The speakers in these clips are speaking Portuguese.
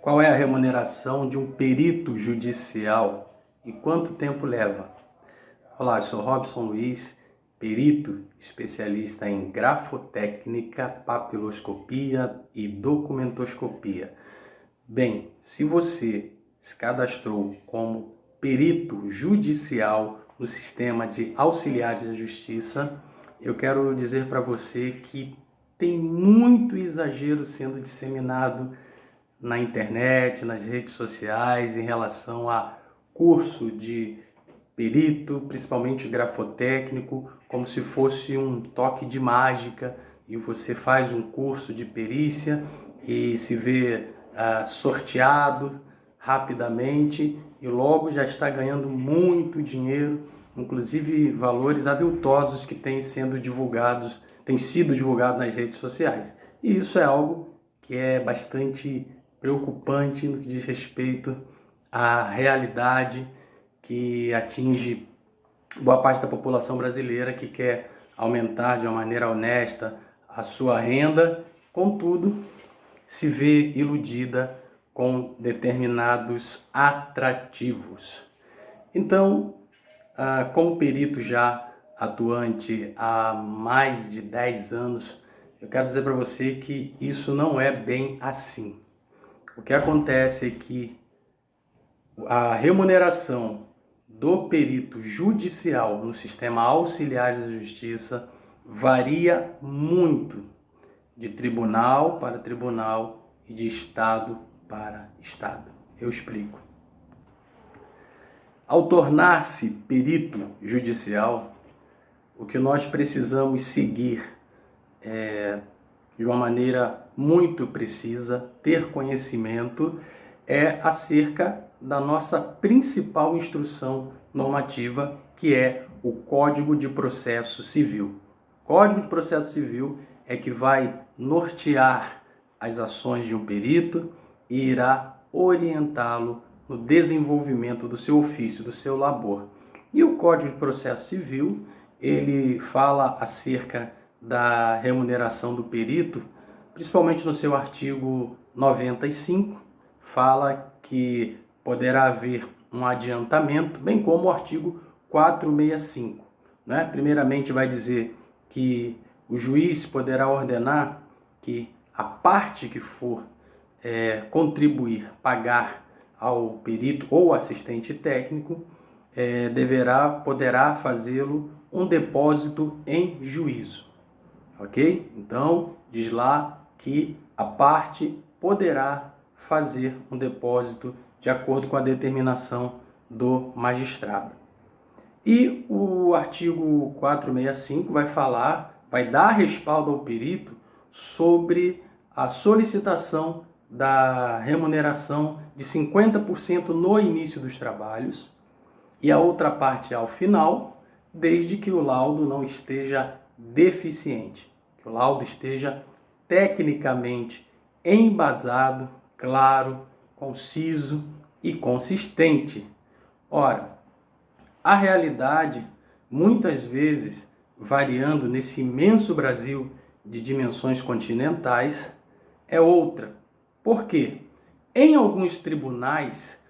Qual é a remuneração de um perito judicial e quanto tempo leva? Olá, eu sou Robson Luiz, perito especialista em grafotécnica, papiloscopia e documentoscopia. Bem, se você se cadastrou como perito judicial no sistema de auxiliares da justiça, eu quero dizer para você que tem muito exagero sendo disseminado na internet, nas redes sociais, em relação a curso de perito, principalmente grafotécnico, como se fosse um toque de mágica e você faz um curso de perícia e se vê sorteado rapidamente e logo já está ganhando muito dinheiro, inclusive valores aviltosos que têm sido divulgados nas redes sociais. E isso é algo que é bastante preocupante no que diz respeito à realidade que atinge boa parte da população brasileira que quer aumentar de uma maneira honesta a sua renda, contudo, se vê iludida com determinados atrativos. Então, como perito já atuante há mais de 10 anos, eu quero dizer para você que isso não é bem assim. O que acontece é que a remuneração do perito judicial no sistema auxiliar da justiça varia muito de tribunal para tribunal e de estado para estado. Eu explico. Ao tornar-se perito judicial, o que nós precisamos seguir de uma maneira muito precisa, ter conhecimento, é acerca da nossa principal instrução normativa, que é o Código de Processo Civil. O Código de Processo Civil é que vai nortear as ações de um perito e irá orientá-lo no desenvolvimento do seu ofício, do seu labor. E o Código de Processo Civil, ele fala acerca da remuneração do perito, principalmente no seu artigo 95, fala que poderá haver um adiantamento, bem como o artigo 465. Né? Primeiramente vai dizer que o juiz poderá ordenar que a parte que for contribuir, pagar ao perito ou assistente técnico, poderá fazê-lo um depósito em juízo. Ok? Então, diz lá que a parte poderá fazer um depósito de acordo com a determinação do magistrado. E o artigo 465 vai dar respaldo ao perito sobre a solicitação da remuneração de 50% no início dos trabalhos e a outra parte ao final, desde que o laudo não esteja deficiente, que o laudo esteja tecnicamente embasado, claro, conciso e consistente. Ora, a realidade, muitas vezes, variando nesse imenso Brasil de dimensões continentais, é outra. Por quê? Em alguns tribunais,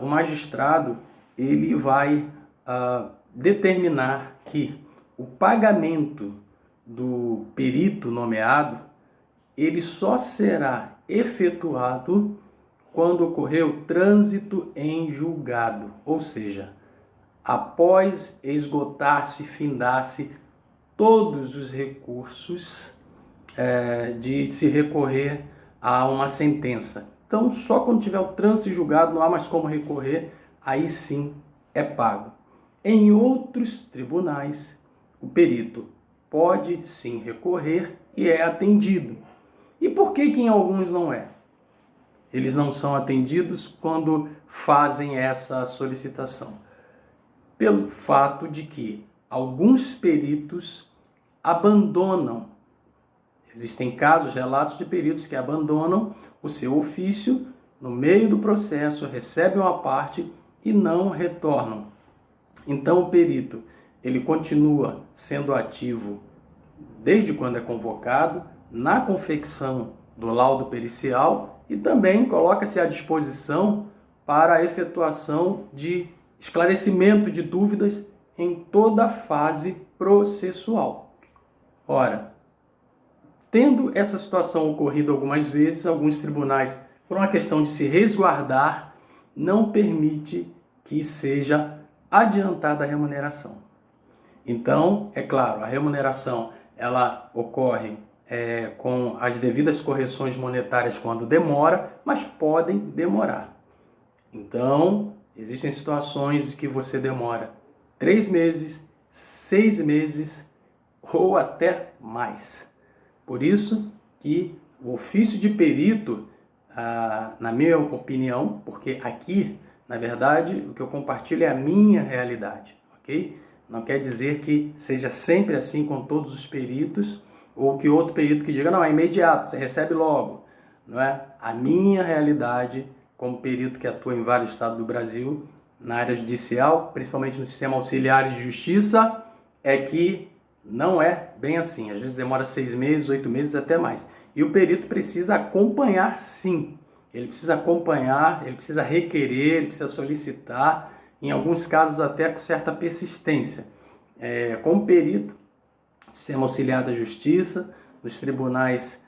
o magistrado ele vai determinar que o pagamento do perito nomeado ele só será efetuado quando ocorrer o trânsito em julgado, ou seja, após esgotar-se, findar-se todos os recursos de se recorrer a uma sentença. Então, só quando tiver o trânsito em julgado, não há mais como recorrer, aí sim é pago. Em outros tribunais, o perito pode sim recorrer e é atendido. E por que em alguns não é? Eles não são atendidos quando fazem essa solicitação. Pelo fato de que alguns peritos abandonam. Existem casos, relatos de peritos que abandonam o seu ofício no meio do processo, recebem uma parte e não retornam. Então o perito, ele continua sendo ativo desde quando é convocado, na confecção do laudo pericial e também coloca-se à disposição para a efetuação de esclarecimento de dúvidas em toda a fase processual. Ora, tendo essa situação ocorrido algumas vezes, alguns tribunais, por uma questão de se resguardar, não permite que seja adiantada a remuneração. Então, é claro, a remuneração ela ocorre com as devidas correções monetárias quando demora, mas podem demorar. Então, existem situações que você demora 3 meses, 6 meses ou até mais. Por isso que o ofício de perito, na minha opinião, porque aqui, na verdade, o que eu compartilho é a minha realidade, ok? Não quer dizer que seja sempre assim com todos os peritos, ou que outro perito que diga, não, é imediato, você recebe logo. Não é? A minha realidade, como perito que atua em vários estados do Brasil, na área judicial, principalmente no sistema auxiliar de justiça, é que não é bem assim. Às vezes demora 6 meses, 8 meses, até mais. E o perito precisa acompanhar, sim. Ele precisa acompanhar, ele precisa requerer, ele precisa solicitar, em alguns casos até com certa persistência. Como perito, sistema auxiliar da justiça, nos tribunais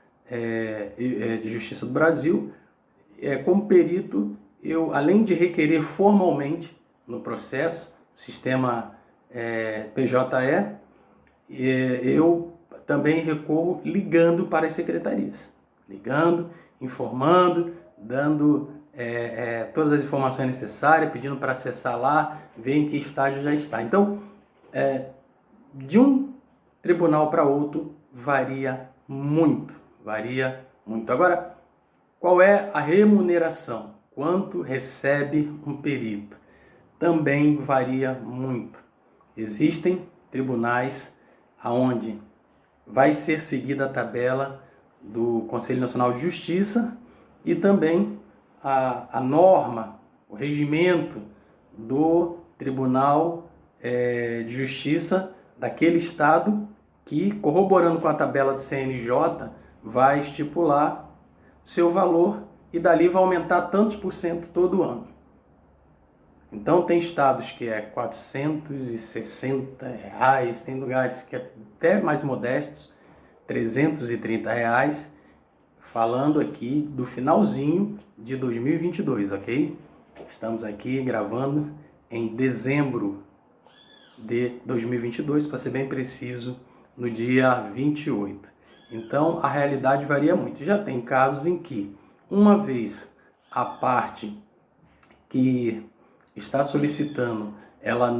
de justiça do Brasil, como perito, eu, além de requerer formalmente no processo, sistema PJE, eu também recorro ligando para as secretarias. Ligando, informando, dando todas as informações necessárias, pedindo para acessar lá, ver em que estágio já está. Então, de um tribunal para outro, varia muito, Agora, qual é a remuneração? Quanto recebe um perito? Também varia muito. Existem tribunais onde vai ser seguida a tabela do Conselho Nacional de Justiça e também a norma, o regimento do Tribunal de Justiça daquele estado que, corroborando com a tabela do CNJ, vai estipular o seu valor e dali vai aumentar tantos por cento todo ano. Então tem estados que é R$460, tem lugares que é até mais modestos, R$330, falando aqui do finalzinho de 2022, ok? Estamos aqui gravando em dezembro de 2022, para ser bem preciso, no dia 28. Então, a realidade varia muito. Já tem casos em que, uma vez a parte que está solicitando, ela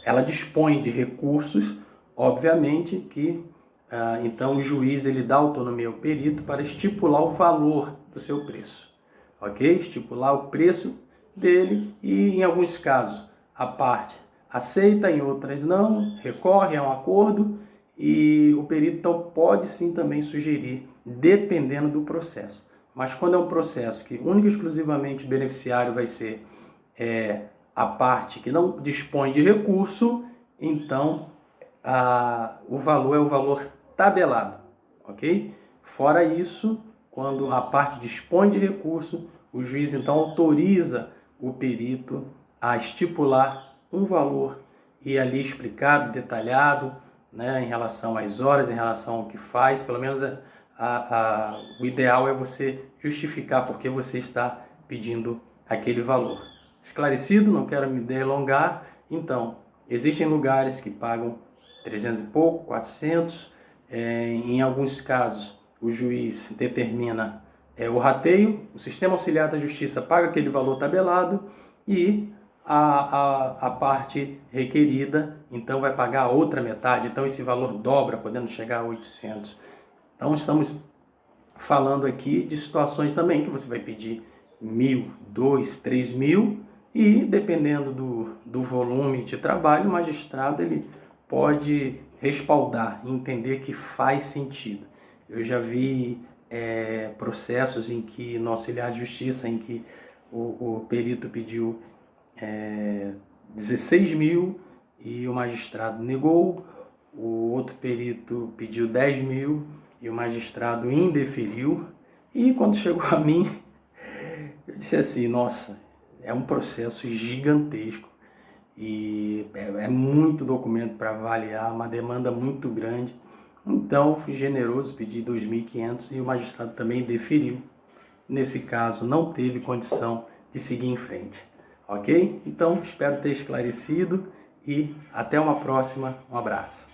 ela dispõe de recursos, obviamente que então o juiz ele dá autonomia ao perito para estipular o valor do seu preço, ok? Estipular o preço dele e, em alguns casos, a parte aceita, em outras não, recorre a um acordo e o perito então pode sim também sugerir, dependendo do processo. Mas quando é um processo que única e exclusivamente o beneficiário vai ser a parte que não dispõe de recurso, então o valor é o valor tabelado, ok? Fora isso, quando a parte dispõe de recurso, o juiz então autoriza o perito a estipular um valor e ali explicado, detalhado, né, em relação às horas, em relação ao que faz, pelo menos o ideal é você justificar por que você está pedindo aquele valor. Esclarecido? Não quero me delongar. Então, existem lugares que pagam 300 e pouco, 400. Em alguns casos, o juiz determina o rateio, o sistema auxiliar da justiça paga aquele valor tabelado e a parte requerida, então, vai pagar a outra metade. Então, esse valor dobra, podendo chegar a 800. Então, estamos falando aqui de situações também que você vai pedir 1.000, 2.000, 3.000 e, dependendo do volume de trabalho, o magistrado ele pode respaldar e entender que faz sentido. Eu já vi processos em que, no auxiliar de justiça, em que o perito pediu 16.000 e o magistrado negou, o outro perito pediu 10.000 e o magistrado indeferiu. E quando chegou a mim, eu disse assim, nossa, é um processo gigantesco e é muito documento para avaliar, uma demanda muito grande. Então, fui generoso, pedi 2.500 e o magistrado também deferiu. Nesse caso, não teve condição de seguir em frente. Ok? Então, espero ter esclarecido e até uma próxima. Um abraço.